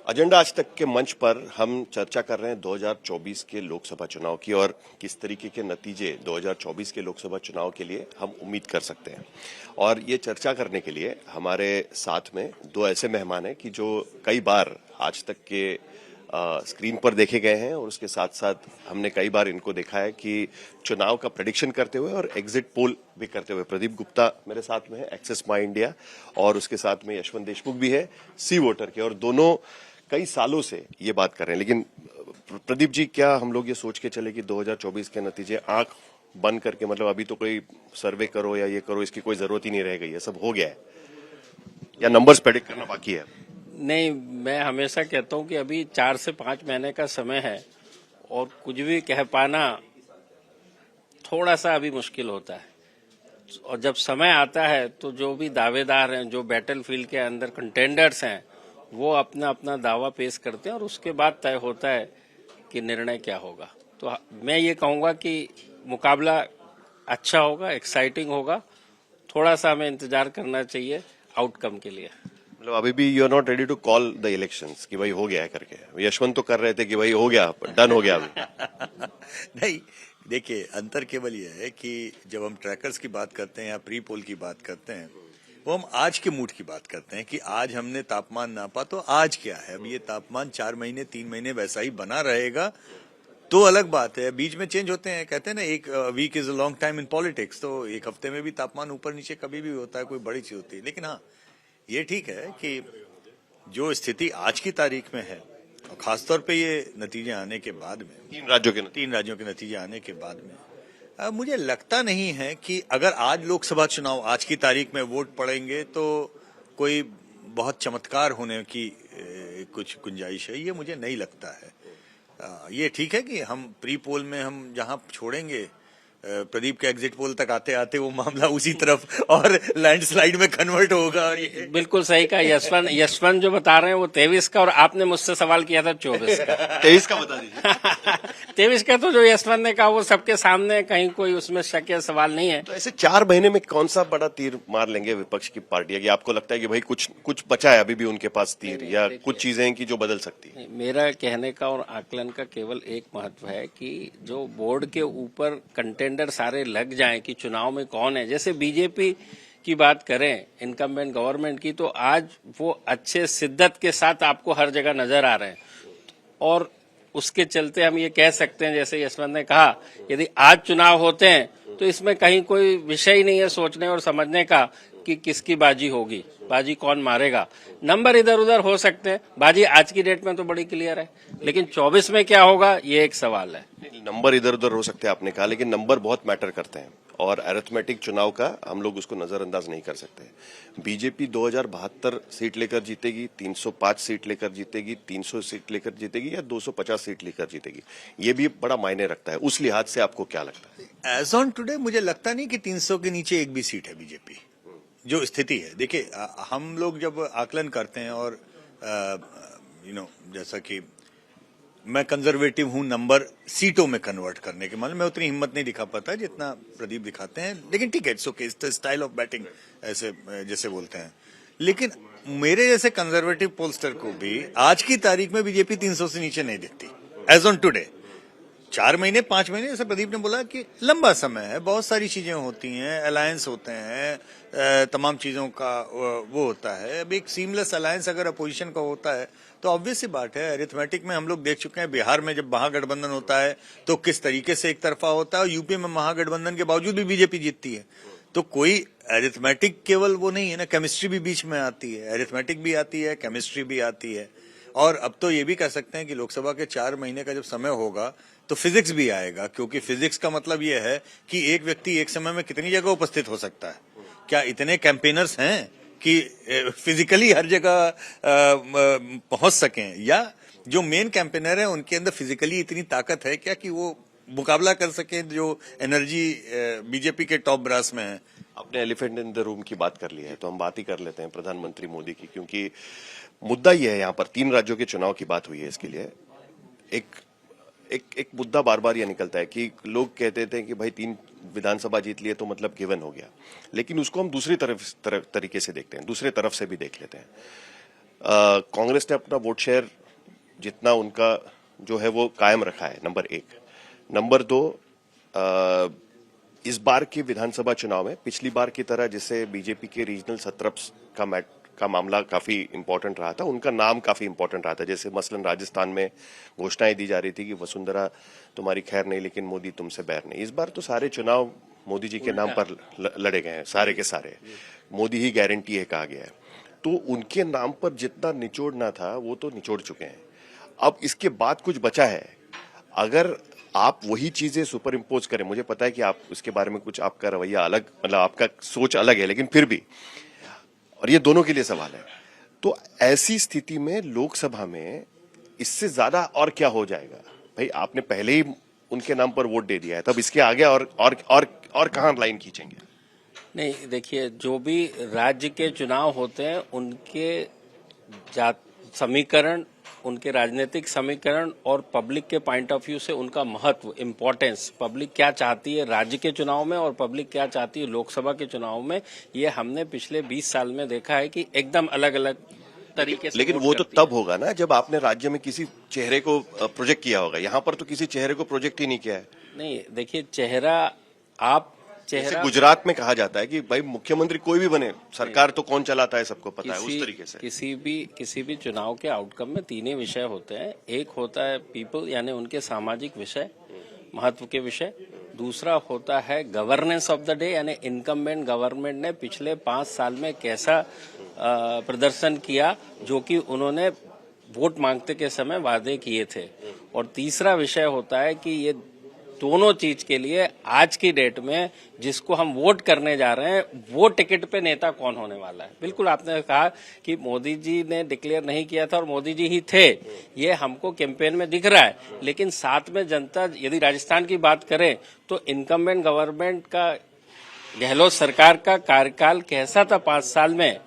Agenda आज तक के मंच पर हम चर्चा कर रहे हैं 2024 के लोकसभा चुनाव की और किस तरीके के नतीजे 2024 के लोकसभा चुनाव के लिए हम उम्मीद कर सकते हैं। और ये चर्चा करने के लिए हमारे साथ में दो ऐसे मेहमान हैं कि जो कई बार आज तक के स्क्रीन पर देखे गए हैं और उसके साथ साथ हमने कई बार इनको देखा है कि चुनाव का प्रेडिक्शन करते हुए और एग्जिट पोल भी करते हुए। प्रदीप गुप्ता मेरे साथ में है, एक्सेस माई इंडिया, और उसके साथ में यशवंत देशमुख भी है, सी वोटर के, और दोनों कई सालों से ये बात कर रहे हैं। लेकिन प्रदीप जी, क्या हम लोग ये सोच के चले कि 2024 के नतीजे आंख बंद करके, मतलब अभी तो कोई सर्वे करो या ये करो, इसकी कोई जरूरत ही नहीं रह गई है, सब हो गया है, या नंबर्स प्रेडिक्ट करना बाकी है? नहीं, मैं हमेशा कहता हूं कि अभी 4 से 5 महीने का समय है और कुछ भी कह पाना थोड़ा सा अभी मुश्किल होता है। और जब समय आता है तो जो भी दावेदार हैं, जो बैटलफील्ड के अंदर कंटेंडर्स हैं, वो अपना अपना दावा पेश करते हैं और उसके बाद तय होता है कि निर्णय क्या होगा। तो मैं ये कहूंगा कि मुकाबला अच्छा होगा, एक्साइटिंग होगा। थोड़ा सा हमें इंतजार करना चाहिए आउटकम के लिए। मतलब अभी भी you are not ready to call the elections कि भाई हो गया है करके? यशवंत तो कर रहे थे कि भाई हो गया, डन हो गया अभी। नहीं, देखिए, अंतर केवल यह है कि जब हम ट्रैकर्स की बात करते हैं या प्री पोल की बात करते हैं, वो हम आज के मूड की बात करते हैं कि आज हमने तापमान नापा तो आज क्या है। अब ये तापमान 4 महीने 3 महीने वैसा ही बना रहेगा तो अलग बात है। बीच में चेंज होते हैं, कहते हैं ना, एक week is a long time in politics. तो एक हफ्ते में भी तापमान ऊपर नीचे कभी भी होता है, कोई बड़ी चीज होती है। लेकिन हाँ, ये ठीक है कि जो स्थिति आज की तारीख में है, और खासतौर पे ये नतीजे आने के बाद में, 3 राज्यों के नतीजे आने के बाद में, मुझे लगता नहीं है कि अगर आज लोकसभा चुनाव आज की तारीख में वोट पड़ेंगे तो कोई बहुत चमत्कार होने की कुछ गुंजाइश है। ये मुझे नहीं लगता है। ये ठीक है कि हम प्री पोल में हम जहां छोड़ेंगे, प्रदीप के एग्जिट पोल तक आते आते वो मामला उसी तरफ और लैंडस्लाइड में कन्वर्ट होगा। और ये बिल्कुल सही कहा यशवंत जो बता रहे हैं वो 23 का, और आपने मुझसे सवाल किया था 24 का। 23 का बता दीजिए। 23 का तो जो यशवंत ने कहा वो सबके सामने, कहीं कोई उसमें शक या सवाल नहीं है। तो ऐसे 4 महीने में कौन सा बड़ा तीर मार लेंगे विपक्ष की पार्टियां कि आपको लगता है कि भाई कुछ बचा है अभी भी उनके पास तीर, या कुछ चीजें हैं कि जो बदल सकती है? मेरा कहने का और आकलन का केवल एक महत्व है कि जो बोर्ड के ऊपर कंटेंडर सारे लग जाएं कि चुनाव में कौन है। जैसे बीजेपी की बात करें, इनकम्बेंट गवर्नमेंट की, तो आज वो अच्छे शिद्दत के साथ आपको हर जगह नजर आ रहे हैं। और उसके चलते हम ये कह सकते हैं, जैसे यशवंत ने कहा, यदि आज चुनाव होते हैं तो इसमें कहीं कोई विषय ही नहीं है सोचने और समझने का कि किसकी बाजी होगी, बाजी कौन मारेगा। नंबर इधर उधर हो सकते हैं, बाजी आज की डेट में तो बड़ी क्लियर है, लेकिन 24 में क्या होगा ये एक सवाल है। नंबर इधर उधर हो सकते हैं आपने कहा, लेकिन नंबर बहुत मैटर करते हैं और अरिथमेटिक चुनाव का हम लोग उसको नजरअंदाज नहीं कर सकते। बीजेपी 2072 सीट लेकर जीतेगी, 305 सीट लेकर जीतेगी, 300 सीट लेकर जीतेगी, या 250 सीट लेकर जीतेगी, ये भी बड़ा मायने रखता है। उस लिहाज से आपको क्या लगता है? एज ऑन टुडे मुझे लगता नहीं कि 300 के नीचे एक भी सीट है बीजेपी। जो स्थिति है, देखिए, हम लोग जब आकलन करते हैं और जैसा कि मैं कंजर्वेटिव हूं नंबर सीटों में कन्वर्ट करने के, मतलब मैं उतनी हिम्मत नहीं दिखा पाता जितना प्रदीप दिखाते हैं, लेकिन ठीक है, it's okay, it's the style of batting, ऐसे जैसे बोलते हैं। लेकिन मेरे जैसे कंजर्वेटिव पोलस्टर को भी आज की तारीख में बीजेपी 300 से नीचे नहीं दिखती एज ऑन टुडे। 4 महीने 5 महीने, जैसे प्रदीप ने बोला कि लंबा समय है, बहुत सारी चीजें होती हैं, अलायंस होते हैं, तमाम चीजों का वो होता है। अब एक सीमलेस अलायंस अगर अपोजिशन का होता है तो ऑब्वियस सी बात है, अरिथमेटिक में हम लोग देख चुके हैं, बिहार में जब महागठबंधन होता है तो किस तरीके से एक तरफा होता है, और यूपी में महागठबंधन के बावजूद भी बीजेपी जीतती है। तो कोई अरिथमेटिक केवल वो नहीं है ना, केमिस्ट्री भी बीच में आती है, अरिथमेटिक भी आती है, केमिस्ट्री भी आती है। और अब तो ये भी कह सकते हैं कि लोकसभा के 4 महीने का जब समय होगा तो फिजिक्स भी आएगा, क्योंकि फिजिक्स का मतलब ये है कि एक व्यक्ति एक समय में कितनी जगह उपस्थित हो सकता है। क्या इतने कैंपेनर्स हैं कि फिजिकली हर जगह पहुंच सकें, या जो मेन कैंपेनर है उनके अंदर फिजिकली इतनी ताकत है क्या कि वो मुकाबला कर सकें जो एनर्जी बीजेपी के टॉप ब्रास में है। आपने एलिफेंट इन द रूम की बात कर ली है तो हम बात ही कर लेते हैं प्रधानमंत्री मोदी की, क्योंकि मुद्दा ये है, यहाँ पर 3 राज्यों के चुनाव की बात हुई है। इसके लिए एक मुद्दा बार बार यह निकलता है कि लोग कहते थे कि भाई 3 विधानसभा जीत लिए तो मतलब गिवन हो गया, लेकिन उसको हम दूसरी तरीके से देखते हैं, दूसरे तरफ से भी देख लेते हैं। कांग्रेस ने अपना वोट शेयर जितना उनका जो है वो कायम रखा है, नंबर एक। नंबर दो, इस बार के विधानसभा चुनाव में पिछली बार की तरह जैसे बीजेपी के रीजनल सत्रप्स का मामला काफी इंपॉर्टेंट रहा था, उनका नाम काफी इंपॉर्टेंट रहा था। जैसे मसलन राजस्थान में घोषणाएं दी जा रही थी कि वसुंधरा तुम्हारी खैर नहीं लेकिन मोदी तुमसे बैर नहीं। इस बार तो सारे चुनाव मोदी जी के नाम पर लड़े गए हैं, सारे के सारे मोदी ही गारंटी है कहा गया है। तो उनके नाम पर जितना निचोड़ना था वो तो निचोड़ चुके हैं। अब इसके बाद कुछ बचा है, अगर आप वही चीजें सुपर इम्पोज करें, मुझे पता है कि आप उसके बारे में कुछ आपका रवैया अलग, मतलब आपका सोच अलग है, लेकिन फिर भी, और ये दोनों के लिए सवाल है, तो ऐसी स्थिति में लोकसभा में इससे ज्यादा और क्या हो जाएगा? भाई आपने पहले ही उनके नाम पर वोट दे दिया है, तब इसके आगे और कहां लाइन खींचेंगे? नहीं, देखिए, जो भी राज्य के चुनाव होते हैं उनके समीकरण, उनके राजनीतिक समीकरण और पब्लिक के पॉइंट ऑफ व्यू से उनका महत्व, इम्पोर्टेंस, पब्लिक क्या चाहती है राज्य के चुनाव में और पब्लिक क्या चाहती है लोकसभा के चुनाव में, ये हमने पिछले 20 साल में देखा है कि एकदम अलग अलग तरीके से। लेकिन वो तो तब होगा ना जब आपने राज्य में किसी चेहरे को प्रोजेक्ट किया होगा। यहाँ पर तो किसी चेहरे को प्रोजेक्ट ही नहीं किया है। नहीं, देखिए, चेहरा गुजरात में कहा जाता है कि भाई मुख्यमंत्री कोई भी बने, सरकार तो कौन चलाता है सबको पता है, उस तरीके से किसी भी चुनाव के आउटकम में तीन ही विषय होते हैं। एक होता है पीपल, यानी उनके सामाजिक विषय, महत्व के विषय। दूसरा होता है गवर्नेंस ऑफ द डे, यानी इनकम्बेंट गवर्नमेंट ने पिछले 5 साल में कैसा प्रदर्शन किया, जो कि उन्होंने वोट मांगते के समय वादे किए थे। और तीसरा विषय होता है कि ये दोनों चीज के लिए आज की डेट में जिसको हम वोट करने जा रहे हैं, वो टिकट पे नेता कौन होने वाला है। बिल्कुल आपने कहा कि मोदी जी ने डिक्लेयर नहीं किया था और मोदी जी ही थे, ये हमको कैंपेन में दिख रहा है। लेकिन साथ में जनता, यदि राजस्थान की बात करें तो इनकम्बेंट गवर्नमेंट का, गहलोत सरकार का कार्यकाल कैसा था 5 साल में,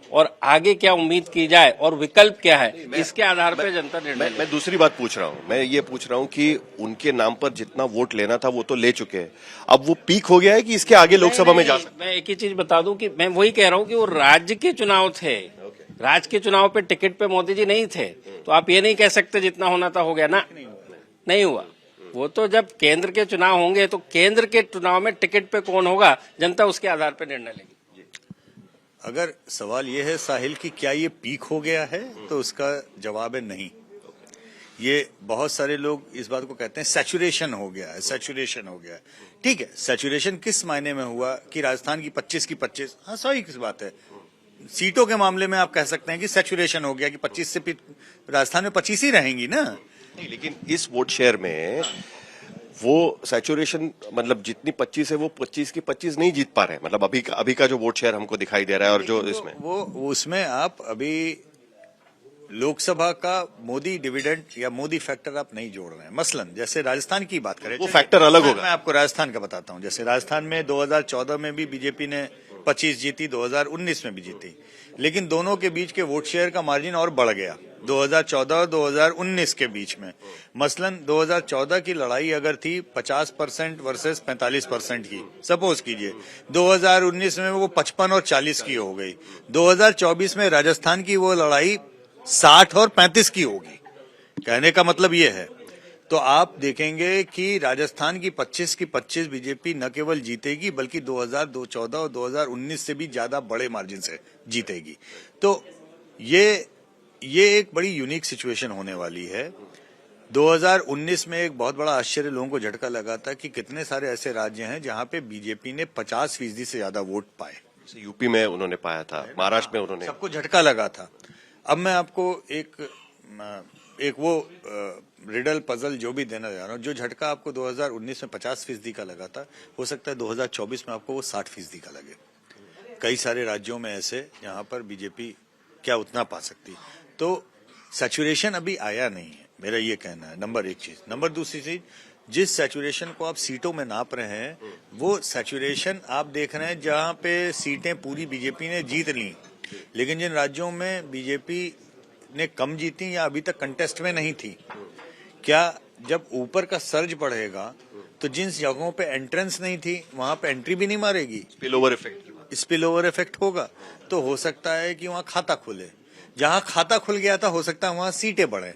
और आगे क्या उम्मीद की जाए और विकल्प क्या है, इसके आधार पर जनता निर्णय। मैं दूसरी बात पूछ रहा हूँ, मैं ये पूछ रहा हूँ कि उनके नाम पर जितना वोट लेना था वो तो ले चुके हैं, अब वो पीक हो गया है कि इसके आगे लोकसभा में जा सकते? मैं एक ही चीज बता दूं कि मैं वही कह रहा हूं कि वो राज्य के चुनाव थे, राज्य के चुनाव पे टिकट पे मोदी जी नहीं थे, तो आप ये नहीं कह सकते जितना होना था हो गया ना, नहीं हुआ। वो तो जब केंद्र के चुनाव होंगे तो केंद्र के चुनाव में टिकट पे कौन होगा, जनता उसके आधार पर निर्णय लेगी। अगर सवाल ये है साहिल कि क्या ये पीक हो गया है, तो उसका जवाब है नहीं। ये बहुत सारे लोग इस बात को कहते हैं सैचुरेशन हो गया है, सैचुरेशन हो गया है। ठीक है, सैचुरेशन किस मायने में हुआ कि राजस्थान की 25 की 25, हाँ सही किस बात है। सीटों के मामले में आप कह सकते हैं कि सैचुरेशन हो गया कि 25 से राजस्थान में 25 ही रहेंगी ना। नहीं, लेकिन इस वोट शेयर में वो सैचुरेशन, मतलब जितनी 25 है वो 25 की 25 नहीं जीत पा रहे हैं। मतलब अभी का जो वोट शेयर हमको दिखाई दे रहा है, और जो इसमें वो उसमें आप अभी लोकसभा का मोदी डिविडेंड या मोदी फैक्टर आप नहीं जोड़ रहे हैं। मसलन जैसे राजस्थान की बात करें, वो फैक्टर अलग होगा। मैं आपको राजस्थान का बताता हूं। जैसे राजस्थान में 2014 में भी बीजेपी ने 25 जीती, 2019 में भी जीती, लेकिन दोनों के बीच के वोट शेयर का मार्जिन और बढ़ गया 2014 और 2019 के बीच में। मसलन 2014 की लड़ाई अगर थी 50% वर्सेस 45% की, सपोज कीजिए, 2019 में वो 55 और 40 की हो गई। 2024 में राजस्थान की वो लड़ाई 60 और 35 की होगी। कहने का मतलब ये है, तो आप देखेंगे कि राजस्थान की 25 की 25 बीजेपी न केवल जीतेगी बल्कि 2014 और 2019 से भी ज्यादा बड़े मार्जिन से जीतेगी। तो ये एक बड़ी यूनिक सिचुएशन होने वाली है। 2019 में एक बहुत बड़ा आश्चर्य लोगों को झटका लगा था कि कितने सारे ऐसे राज्य हैं जहां पे बीजेपी ने 50% से ज्यादा वोट पाए। जैसे यूपी में उन्होंने पाया था, महाराष्ट्र में उन्होंने, सबको झटका लगा था। अब मैं आपको एक वो रिडल पजल जो भी देना जा रहा हूँ, जो झटका आपको 2019 में 50% का लगा था, हो सकता है 2024 में आपको वो 60% का लगे। कई सारे राज्यों में ऐसे जहां पर बीजेपी क्या उतना पा सकती। तो सैचुरेशन अभी आया नहीं है, मेरा ये कहना है। नंबर एक चीज। नंबर दूसरी चीज, जिस सैचुरेशन को आप सीटों में नाप रहे हैं, वो सैचुरेशन आप देख रहे हैं जहां पे सीटें पूरी बीजेपी ने जीत ली, लेकिन जिन राज्यों में बीजेपी ने कम जीती या अभी तक कंटेस्ट में नहीं थी, क्या जब ऊपर का सर्ज बढ़ेगा तो जिन जगहों पे एंट्रेंस नहीं थी वहां पे एंट्री भी नहीं मारेगी, स्पिल ओवर इफेक्ट होगा। तो हो सकता है कि वहां खाता खुले। जहां खाता खुल गया था हो सकता है वहां सीटें बढ़े,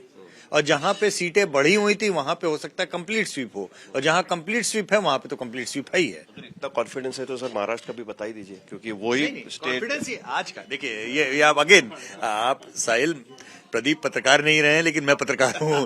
और जहां पे सीटें बढ़ी हुई थी वहां पे हो सकता है कंप्लीट स्वीप हो, और जहां कंप्लीट स्वीप है वहां पे तो कंप्लीट स्वीप है ही है। इतना कॉन्फिडेंस है तो सर महाराष्ट्र का भी बता ही दीजिए, क्योंकि वही स्टेट। कॉन्फिडेंस ये आज का देखिए, ये आप अगेन आप साहिल प्रदीप पत्रकार नहीं रहे हैं, लेकिन मैं पत्रकार हूं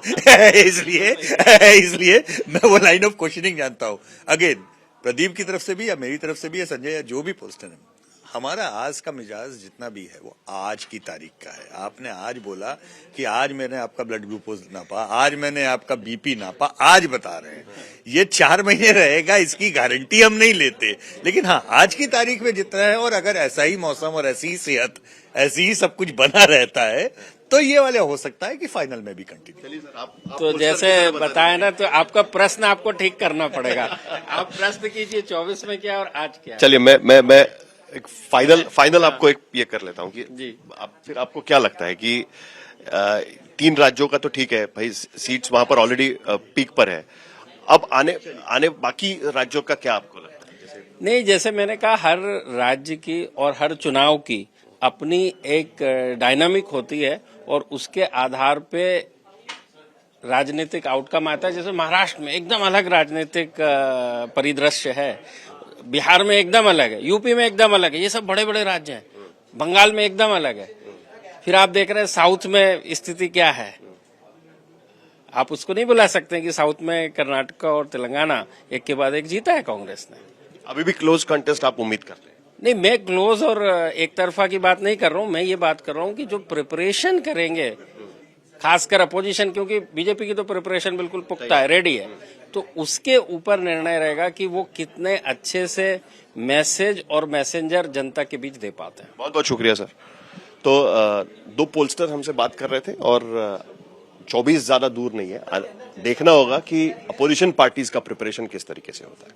इसलिए मैं वो लाइन ऑफ क्वेश्चनिंग जानता हूं। अगेन प्रदीप की तरफ से भी या मेरी तरफ से भी या संजय या जो भी पोस्टर है, हमारा आज का मिजाज जितना भी है वो आज की तारीख का है। आपने आज बोला कि आज मैंने आपका ब्लड ग्लूकोज नापा, आज मैंने आपका बीपी नापा, आज बता रहे हैं। ये 4 महीने रहेगा इसकी गारंटी हम नहीं लेते, लेकिन हाँ आज की तारीख में जितना है, और अगर ऐसा ही मौसम और ऐसी ही सेहत, ऐसी ही सब कुछ बना रहता है, तो ये वाले हो सकता है कि फाइनल में भी कंटिन्यू। चलिए सर, आप तो जैसे बताया ना, तो आपका प्रश्न आपको ठीक करना पड़ेगा। आप प्रश्न कीजिए 24 में क्या और आज क्या। चलिए मैं एक फाइनल आपको एक ये कर लेता हूँ कि जी। फिर आपको क्या लगता है कि 3 राज्यों का तो ठीक है भाई, सीट्स वहां पर ऑलरेडी पीक पर है, अब आने बाकी राज्यों का क्या आपको लगता है? नहीं, जैसे मैंने कहा, हर राज्य की और हर चुनाव की अपनी एक डायनामिक होती है और उसके आधार पे राजनीतिक आउटकम आता है। जैसे महाराष्ट्र में एकदम अलग राजनीतिक परिदृश्य है, बिहार में एकदम अलग है, यूपी में एकदम अलग है, ये सब बड़े बड़े राज्य हैं, बंगाल में एकदम अलग है। फिर आप देख रहे हैं साउथ में स्थिति क्या है। आप उसको नहीं बुला सकते कि साउथ में कर्नाटक और तेलंगाना एक के बाद एक जीता है कांग्रेस ने। अभी भी क्लोज कंटेस्ट आप उम्मीद करते हैं? नहीं, मैं क्लोज और एक तरफा की बात नहीं कर रहा हूं। मैं ये बात कर रहा हूं कि जो प्रिपरेशन करेंगे, खासकर अपोजिशन, क्योंकि बीजेपी की तो प्रिपरेशन बिल्कुल पुख्ता है, रेडी है, तो उसके ऊपर निर्णय रहेगा कि वो कितने अच्छे से मैसेज और मैसेंजर जनता के बीच दे पाते हैं। बहुत बहुत शुक्रिया सर। तो 2 पोलस्टर हमसे बात कर रहे थे, और 24 ज्यादा दूर नहीं है। देखना होगा कि अपोजिशन पार्टीज का प्रिपरेशन किस तरीके से होता है।